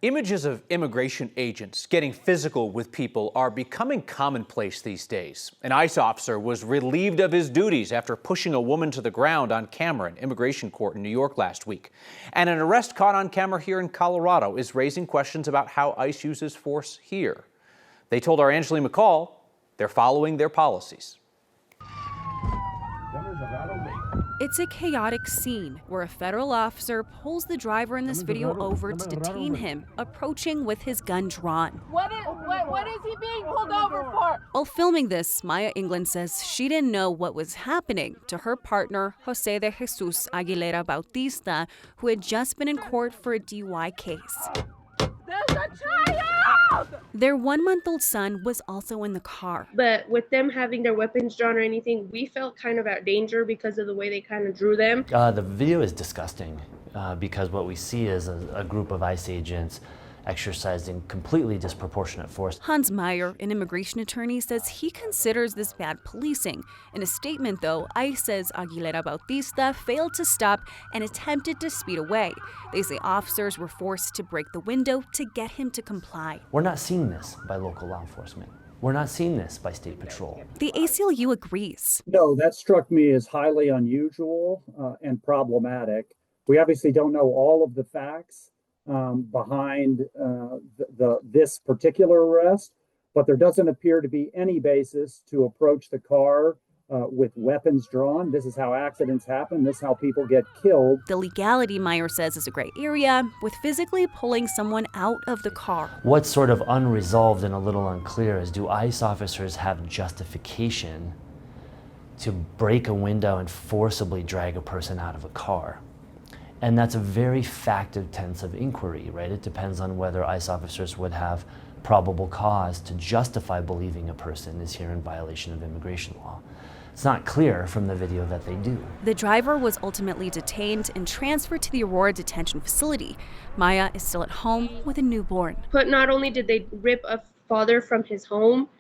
Images of immigration agents getting physical with people are becoming commonplace these days. An ICE officer was relieved of his duties after pushing a woman to the ground on camera in immigration court in New York last week. And an arrest caught on camera here in Colorado is raising questions about how ICE uses force here. They told our Angeline McCall they're following their policies. It's a chaotic scene where a federal officer pulls the driver in this video over to detain him, approaching with his gun drawn. What is he being pulled over for? While filming this, Maya England says she didn't know what was happening to her partner, Jose de Jesus Aguilera Bautista, who had just been in court for a DUI case. There's a child! Their 1-month-old son was also in the car. But with them having their weapons drawn or anything, we felt kind of at danger because of the way they kind of drew them. The video is disgusting because what we see is a group of ICE agents exercising completely disproportionate force. Hans Meyer, an immigration attorney, says he considers this bad policing. In a statement, though, ICE says Aguilera Bautista failed to stop and attempted to speed away. They say officers were forced to break the window to get him to comply. We're not seeing this by local law enforcement. We're not seeing this by state patrol. The ACLU agrees. No, that struck me as highly unusual and problematic. We obviously don't know all of the facts behind this particular arrest, but there doesn't appear to be any basis to approach the car with weapons drawn. This is how accidents happen. This is how people get killed. The legality, Meyer says, is a gray area, with physically pulling someone out of the car. What's sort of unresolved and a little unclear is, do ICE officers have justification to break a window and forcibly drag a person out of a car? And that's a very fact-intensive inquiry, right? It depends on whether ICE officers would have probable cause to justify believing a person is here in violation of immigration law. It's not clear from the video that they do. The driver was ultimately detained and transferred to the Aurora detention facility. Maya is still at home with a newborn. But not only did they rip a father from his home,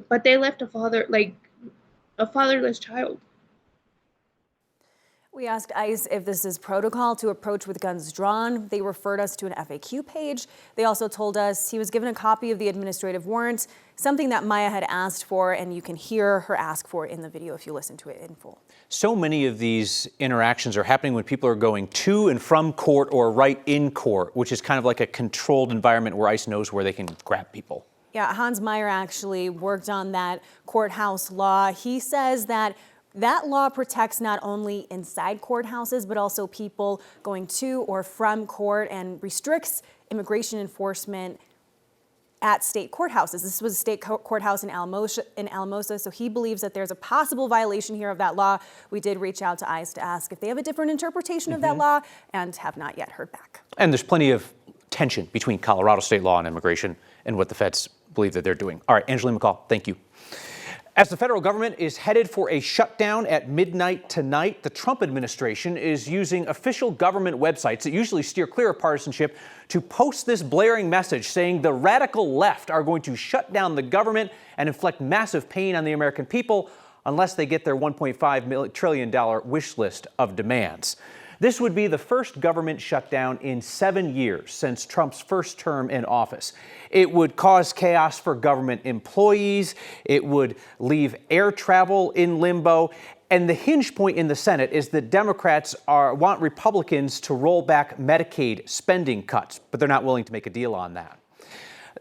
but they left a fatherless child. We asked ICE if this is protocol to approach with guns drawn. They referred us to an FAQ page. They also told us he was given a copy of the administrative warrant, something that Maya had asked for, and you can hear her ask for it in the video if you listen to it in full. So many of these interactions are happening when people are going to and from court or right in court, which is kind of like a controlled environment where ICE knows where they can grab people. Yeah, Hans Meyer actually worked on that courthouse law. He says that law protects not only inside courthouses, but also people going to or from court, and restricts immigration enforcement at state courthouses. This was a state courthouse in Alamosa, so he believes that there's a possible violation here of that law. We did reach out to ICE to ask if they have a different interpretation of that law, and have not yet heard back. And there's plenty of tension between Colorado state law and immigration and what the feds believe that they're doing. All right, Angeline McCall, thank you. As the federal government is headed for a shutdown at midnight tonight, the Trump administration is using official government websites that usually steer clear of partisanship to post this blaring message saying the radical left are going to shut down the government and inflict massive pain on the American people unless they get their $1.5 trillion wish list of demands. This would be the first government shutdown in 7 years since Trump's first term in office. It would cause chaos for government employees. It would leave air travel in limbo. And the hinge point in the Senate is that Democrats want Republicans to roll back Medicaid spending cuts, but they're not willing to make a deal on that.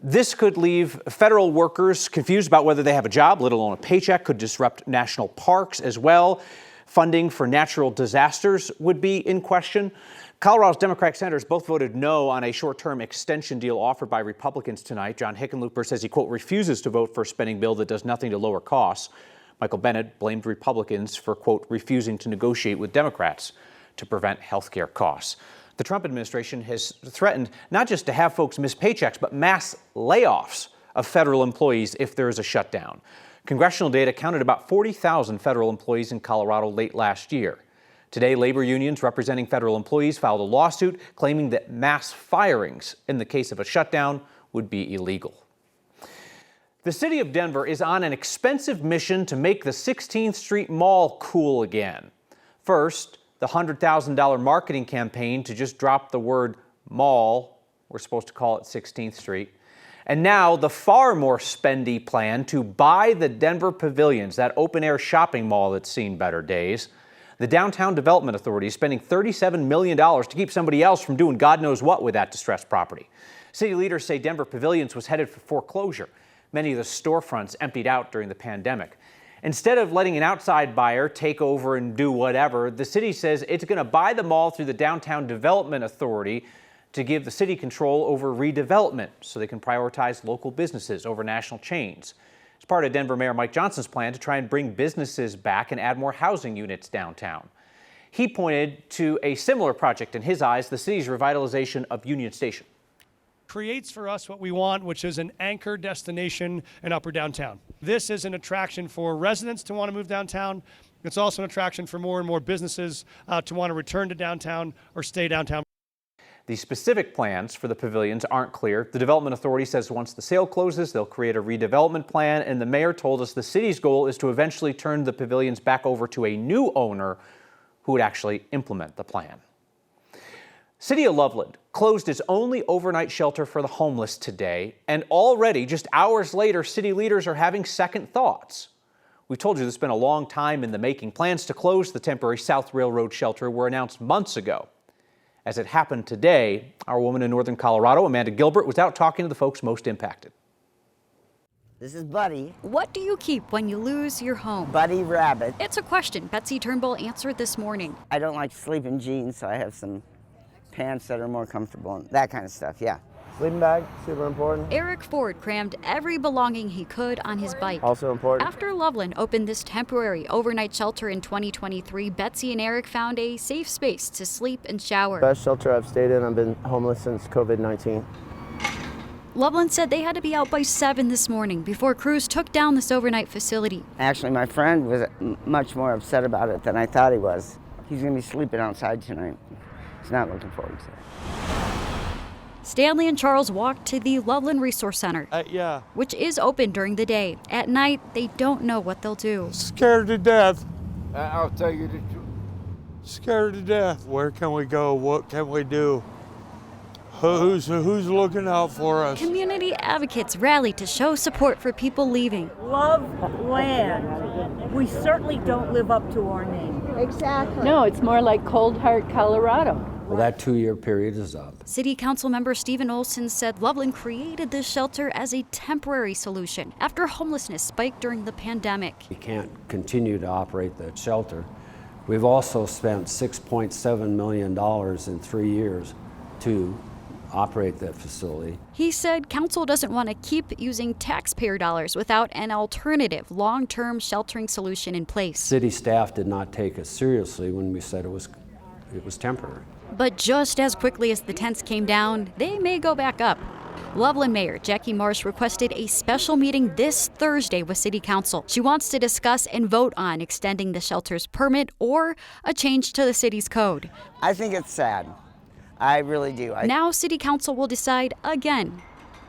This could leave federal workers confused about whether they have a job, let alone a paycheck, could disrupt national parks as well. Funding for natural disasters would be in question. Colorado's Democratic senators both voted no on a short-term extension deal offered by Republicans tonight. John Hickenlooper says he, quote, refuses to vote for a spending bill that does nothing to lower costs. Michael Bennet blamed Republicans for, quote, refusing to negotiate with Democrats to prevent health care costs. The Trump administration has threatened not just to have folks miss paychecks, but mass layoffs of federal employees if there is a shutdown. Congressional data counted about 40,000 federal employees in Colorado late last year. Today, labor unions representing federal employees filed a lawsuit claiming that mass firings in the case of a shutdown would be illegal. The city of Denver is on an expensive mission to make the 16th Street Mall cool again. First, the $100,000 marketing campaign to just drop the word mall We're supposed to call it 16th Street. And now the far more spendy plan to buy the Denver Pavilions, that open-air shopping mall that's seen better days. The Downtown Development Authority is spending $37 million to keep somebody else from doing God knows what with that distressed property. City leaders say Denver Pavilions was headed for foreclosure. Many of the storefronts emptied out during the pandemic. Instead of letting an outside buyer take over and do whatever, the city says it's going to buy the mall through the Downtown Development Authority to give the city control over redevelopment so they can prioritize local businesses over national chains. It's part of Denver Mayor Mike Johnson's plan to try and bring businesses back and add more housing units downtown. He pointed to a similar project in his eyes, the city's revitalization of Union Station. Creates for us what we want, which is an anchor destination in Upper Downtown. This is an attraction for residents to want to move downtown. It's also an attraction for more and more businesses to want to return to downtown or stay downtown. The specific plans for the pavilions aren't clear. The Development Authority says once the sale closes, they'll create a redevelopment plan, and the mayor told us the city's goal is to eventually turn the pavilions back over to a new owner who would actually implement the plan. City of Loveland closed its only overnight shelter for the homeless today, and already, just hours later, city leaders are having second thoughts. We told you this has been a long time in the making. Plans to close the temporary South Railroad shelter were announced months ago. As it happened today, our woman in northern Colorado, Amanda Gilbert, was out talking to the folks most impacted. This is Buddy. What do you keep when you lose your home? Buddy Rabbit. It's a question Betsy Turnbull answered this morning. I don't like to sleep in jeans, so I have some pants that are more comfortable and that kind of stuff, yeah. Sleeping bag, super important. Eric Ford crammed every belonging he could on his bike. Also important. After Loveland opened this temporary overnight shelter in 2023, Betsy and Eric found a safe space to sleep and shower. Best shelter I've stayed in. I've been homeless since COVID-19. Loveland said they had to be out by 7 this morning before crews took down this overnight facility. Actually, my friend was much more upset about it than I thought he was. He's going to be sleeping outside tonight. He's not looking forward to it. Stanley and Charles walked to the Loveland Resource Center, which is open during the day. At night, they don't know what they'll do. Scared to death. I'll tell you the truth. Scared to death. Where can we go? What can we do? Who's looking out for us? Community advocates rallied to show support for people leaving. Loveland. We certainly don't live up to our name. Exactly. No, it's more like Cold Heart, Colorado. Well, that 2-year period is up. City Council member Stephen Olson said Loveland created this shelter as a temporary solution after homelessness spiked during the pandemic. We can't continue to operate that shelter. We've also spent $6.7 million in 3 years to operate that facility. He said council doesn't want to keep using taxpayer dollars without an alternative long-term sheltering solution in place. City staff did not take us seriously when we said it was temporary. But just as quickly as the tents came down, they may go back up. Loveland Mayor Jackie Marsh requested a special meeting this Thursday with City Council. She wants to discuss and vote on extending the shelter's permit or a change to the city's code. I think it's sad. I really do. Now City Council will decide again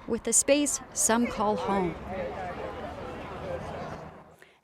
with the space some call home.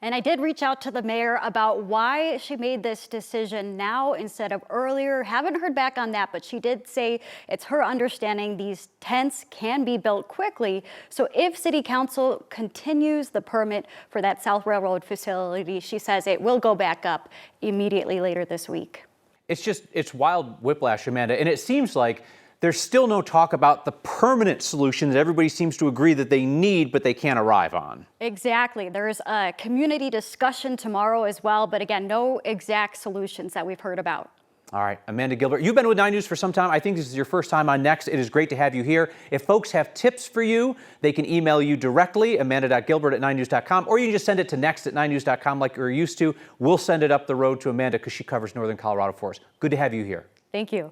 And I did reach out to the mayor about why she made this decision now instead of earlier. Haven't heard back on that, but she did say it's her understanding these tents can be built quickly. So if City Council continues the permit for that South Railroad facility, she says it will go back up immediately later this week. It's wild whiplash, Amanda, and it seems like there's still no talk about the permanent solution that everybody seems to agree that they need, but they can't arrive on. Exactly. There's a community discussion tomorrow as well, but again, no exact solutions that we've heard about. All right, Amanda Gilbert, you've been with 9 News for some time. I think this is your first time on Next. It is great to have you here. If folks have tips for you, they can email you directly, amanda.gilbert@9news.com, or you can just send it to next@9news.com like you're used to. We'll send it up the road to Amanda because she covers Northern Colorado for us. Good to have you here. Thank you.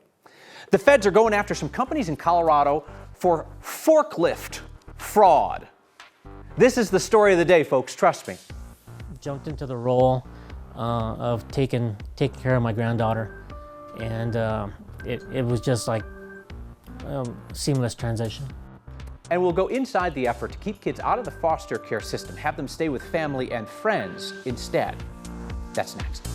The feds are going after some companies in Colorado for forklift fraud. This is the story of the day, folks. Trust me. Jumped into the role of taking care of my granddaughter, and it was just like seamless transition. And we'll go inside the effort to keep kids out of the foster care system, have them stay with family and friends instead. That's next.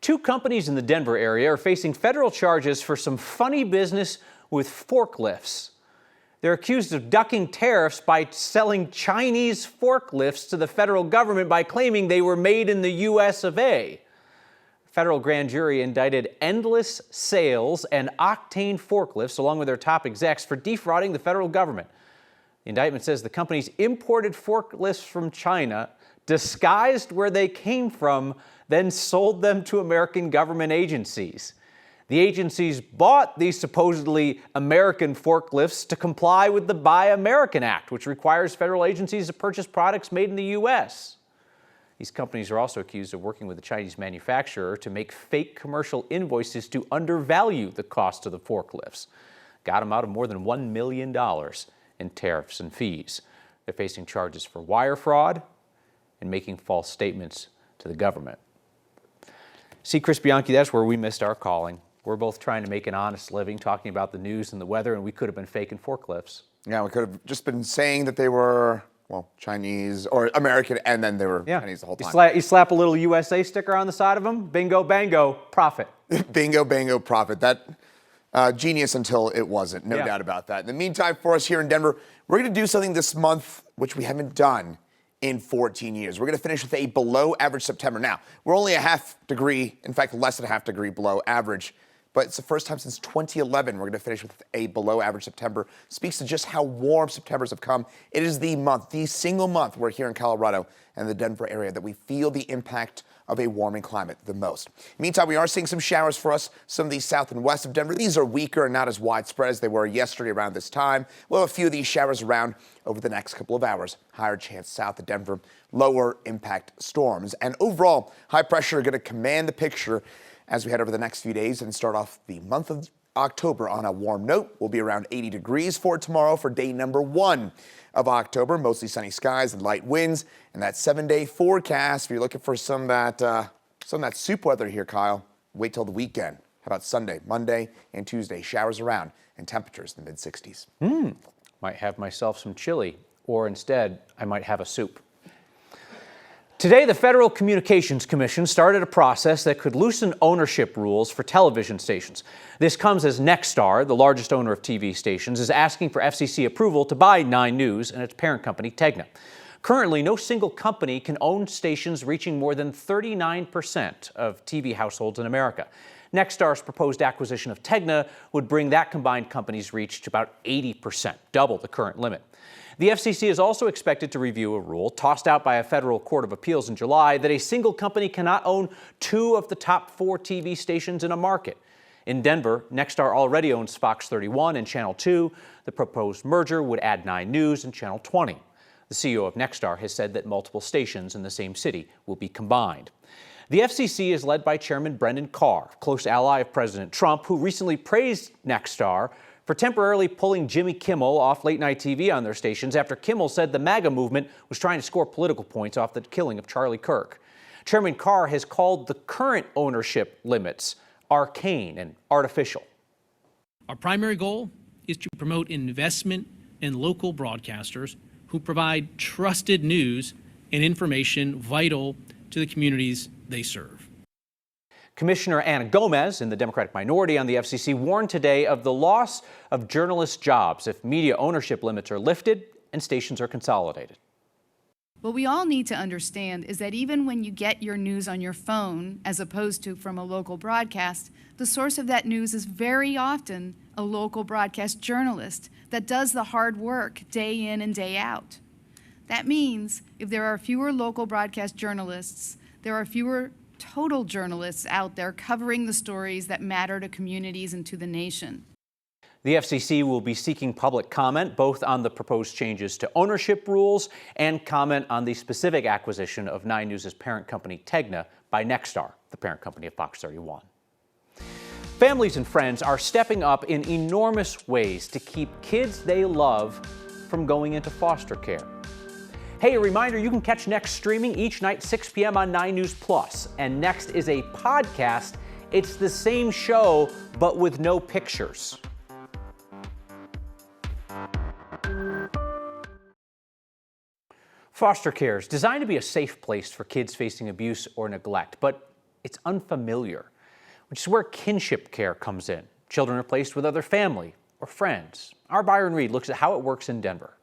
Two companies in the Denver area are facing federal charges for some funny business with forklifts. They're accused of ducking tariffs by selling Chinese forklifts to the federal government by claiming they were made in the US of A. A federal grand jury indicted Endless Sales and Octane Forklifts, along with their top execs, for defrauding the federal government. The indictment says the companies imported forklifts from China, disguised where they came from, then sold them to American government agencies. The agencies bought these supposedly American forklifts to comply with the Buy American Act, which requires federal agencies to purchase products made in the U.S. These companies are also accused of working with a Chinese manufacturer to make fake commercial invoices to undervalue the cost of the forklifts. Got them out of more than $1 million in tariffs and fees. They're facing charges for wire fraud and making false statements to the government. See, Chris Bianchi, that's where we missed our calling. We're both trying to make an honest living, talking about the news and the weather, and we could have been faking forklifts. Yeah, we could have just been saying that they were, well, Chinese or American, and then they were Chinese the whole time. You slap a little USA sticker on the side of them, bingo, bango, profit. Bingo, bango, profit. That genius until it wasn't, no doubt about that. In the meantime, for us here in Denver, we're going to do something this month which we haven't done in 14 years. We're going to finish with a below average September. Now, we're only a half degree, in fact, less than a half degree below average, but it's the first time since 2011 we're going to finish with a below average September. Speaks to just how warm Septembers have come. It is the month, the single month we're here in Colorado and the Denver area that we feel the impact of a warming climate the most. Meantime, we are seeing some showers for us, some of these south and west of Denver. These are weaker and not as widespread as they were yesterday around this time. We'll have a few of these showers around over the next couple of hours. Higher chance south of Denver, lower impact storms. And overall, high pressure are going to command the picture as we head over the next few days and start off the month of October on a warm note. We'll be around 80 degrees for tomorrow for day number 1 of October. Mostly sunny skies and light winds. And that 7-day forecast, if you're looking for some of that soup weather here, Kyle, wait till the weekend. How about Sunday, Monday, and Tuesday? Showers around and temperatures in the mid-60s. Might have myself some chili, or instead, I might have a soup. Today, the Federal Communications Commission started a process that could loosen ownership rules for television stations. This comes as Nexstar, the largest owner of TV stations, is asking for FCC approval to buy 9 News and its parent company, Tegna. Currently, no single company can own stations reaching more than 39% of TV households in America. Nexstar's proposed acquisition of Tegna would bring that combined company's reach to about 80%, double the current limit. The FCC is also expected to review a rule tossed out by a federal court of appeals in July that a single company cannot own 2 of the top 4 TV stations in a market. In Denver, Nexstar already owns Fox 31 and Channel 2. The proposed merger would add 9 News and Channel 20. The CEO of Nexstar has said that multiple stations in the same city will be combined. The FCC is led by Chairman Brendan Carr, close ally of President Trump, who recently praised Nexstar for temporarily pulling Jimmy Kimmel off late-night TV on their stations after Kimmel said the MAGA movement was trying to score political points off the killing of Charlie Kirk. Chairman Carr has called the current ownership limits arcane and artificial. Our primary goal is to promote investment in local broadcasters who provide trusted news and information vital to the communities they serve. Commissioner Ana Gomez, in the Democratic minority on the FCC, warned today of the loss of journalist jobs if media ownership limits are lifted and stations are consolidated. What we all need to understand is that even when you get your news on your phone, as opposed to from a local broadcast, the source of that news is very often a local broadcast journalist that does the hard work day in and day out. That means if there are fewer local broadcast journalists, there are fewer total journalists out there covering the stories that matter to communities and to the nation. The FCC will be seeking public comment both on the proposed changes to ownership rules and comment on the specific acquisition of 9 News' parent company Tegna by Nexstar, the parent company of Fox 31. Families and friends are stepping up in enormous ways to keep kids they love from going into foster care. Hey, a reminder, you can catch Next streaming each night, 6 p.m. on 9 News Plus. And Next is a podcast. It's the same show, but with no pictures. Foster care is designed to be a safe place for kids facing abuse or neglect, but It's unfamiliar, which is where kinship care comes in. Children are placed with other family or friends. Our Byron Reed looks at how it works in Denver.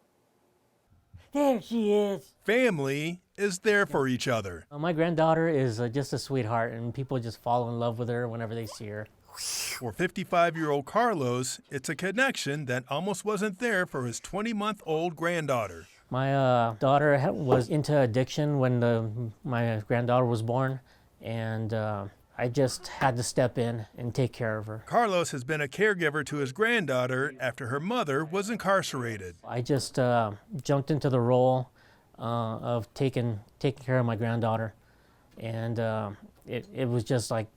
There she is. Family is there for each other. My granddaughter is just a sweetheart, and people just fall in love with her whenever they see her. For 55-year-old Carlos, it's a connection that almost wasn't there for his 20-month-old granddaughter. My daughter was into addiction when my granddaughter was born, and I just had to step in and take care of her. Carlos has been a caregiver to his granddaughter after her mother was incarcerated. I just jumped into the role of taking care of my granddaughter, and it was just like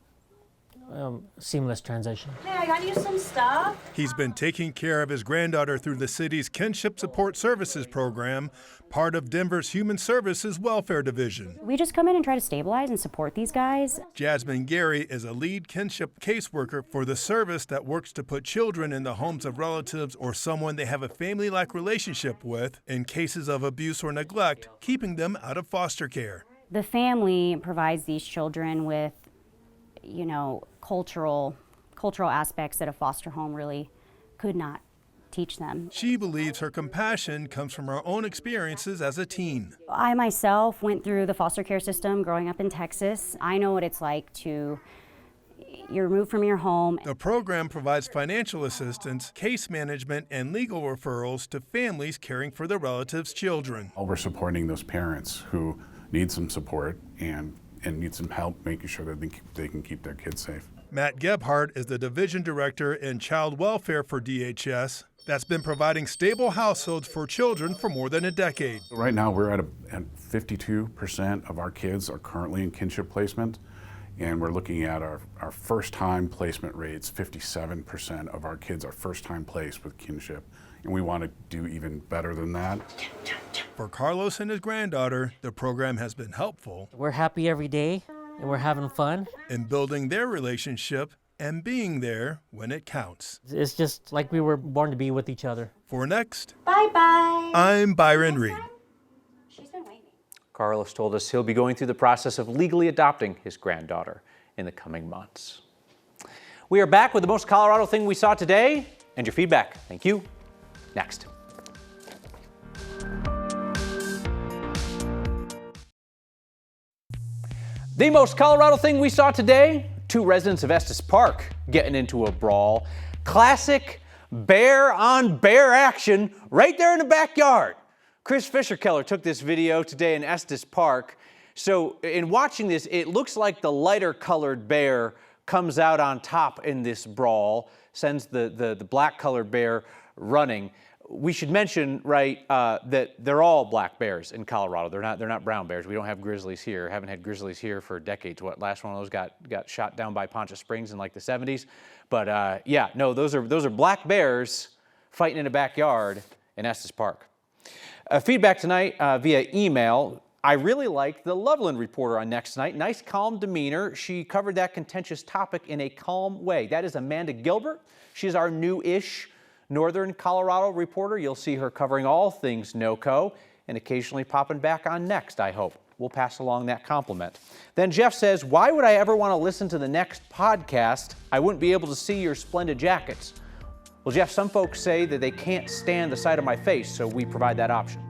seamless transition. Hey, I got you some stuff. He's been taking care of his granddaughter through the city's Kinship Support Services program, part of Denver's Human Services Welfare Division. We just come in and try to stabilize and support these guys. Jasmine Gary is a lead kinship caseworker for the service that works to put children in the homes of relatives or someone they have a family-like relationship with in cases of abuse or neglect, keeping them out of foster care. The family provides these children with, cultural aspects that a foster home really could not teach them. She believes her compassion comes from her own experiences as a teen. I myself went through the foster care system growing up in Texas. I know what it's like you're removed from your home. The program provides financial assistance, case management, and legal referrals to families caring for their relatives' children. We're supporting those parents who need some support and need some help making sure that they can keep their kids safe. Matt Gebhardt is the division director in child welfare for DHS that's been providing stable households for children for more than a decade. Right now we're at 52% of our kids are currently in kinship placement, and we're looking at our first-time placement rates. 57% of our kids are first-time placed with kinship, and we want to do even better than that. For Carlos and his granddaughter, the program has been helpful. We're happy every day, and we're having fun. In building their relationship and being there when it counts. It's just like we were born to be with each other. For Next, Bye-bye. I'm Byron Reed. She's been waiting. Carlos told us he'll be going through the process of legally adopting his granddaughter in the coming months. We are back with the most Colorado thing we saw today and your feedback. Thank you. Next. The most Colorado thing we saw today, 2 residents of Estes Park getting into a brawl. Classic bear on bear action right there in the backyard. Chris Fisher-Keller took this video today in Estes Park. So in watching this, it looks like the lighter colored bear comes out on top in this brawl, sends the black colored bear running. We should mention, right, that they're all black bears in Colorado. They're not brown bears. We don't have grizzlies here. Haven't had grizzlies here for decades. What, last one of those got shot down by Poncha Springs in like the 70s. But yeah, no, those are black bears fighting in a backyard in Estes Park. Feedback tonight via email. I really liked the Loveland reporter on Next Tonight. Nice, calm demeanor. She covered that contentious topic in a calm way. That is Amanda Gilbert. She's our new-ish Northern Colorado reporter. You'll see her covering all things NOCO and occasionally popping back on Next, I hope. We'll pass along that compliment. Then Jeff says, why would I ever want to listen to the next podcast? I wouldn't be able to see your splendid jackets. Well, Jeff, some folks say that they can't stand the sight of my face, so we provide that option.